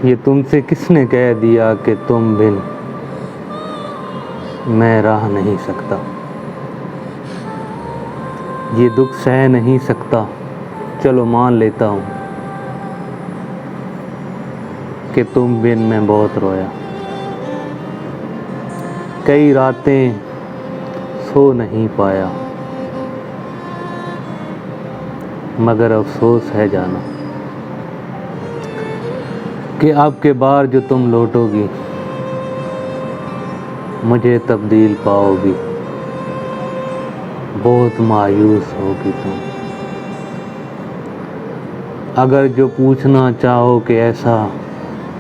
یہ تم سے کس نے کہہ دیا کہ تم بن میں رہ نہیں سکتا، یہ دکھ سہ نہیں سکتا، چلو مان لیتا ہوں کہ تم بن میں بہت رویا، کئی راتیں سو نہیں پایا، مگر افسوس ہے جانا کہ اب کے بار جو تم لوٹو گی مجھے تبدیل پاؤ گی، بہت مایوس ہوگی تم۔ اگر جو پوچھنا چاہو کہ ایسا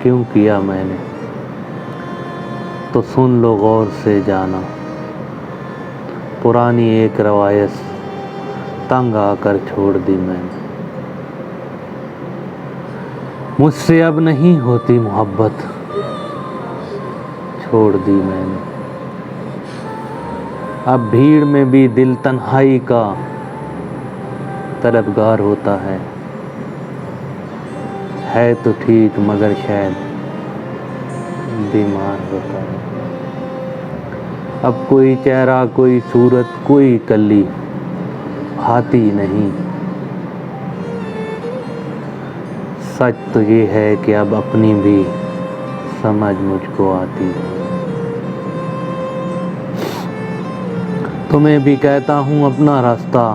کیوں کیا میں نے، تو سن لو غور سے جانا، پرانی ایک روایت تنگ آ کر چھوڑ دی میں نے، مجھ سے اب نہیں ہوتی محبت، چھوڑ دی میں نے۔ اب بھیڑ میں بھی دل تنہائی کا طلبگار ہوتا ہے تو ٹھیک مگر شاید بیمار ہوتا ہے۔ اب کوئی چہرہ، کوئی صورت، کوئی کلی بھاتی نہیں، سچ تو یہ ہے کہ اب اپنی بھی سمجھ مجھ کو آتی ہے۔ تمہیں بھی کہتا ہوں اپنا راستہ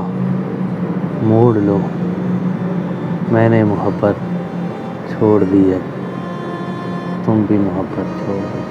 موڑ لو، میں نے محبت چھوڑ دی ہے، تم بھی محبت چھوڑ دو۔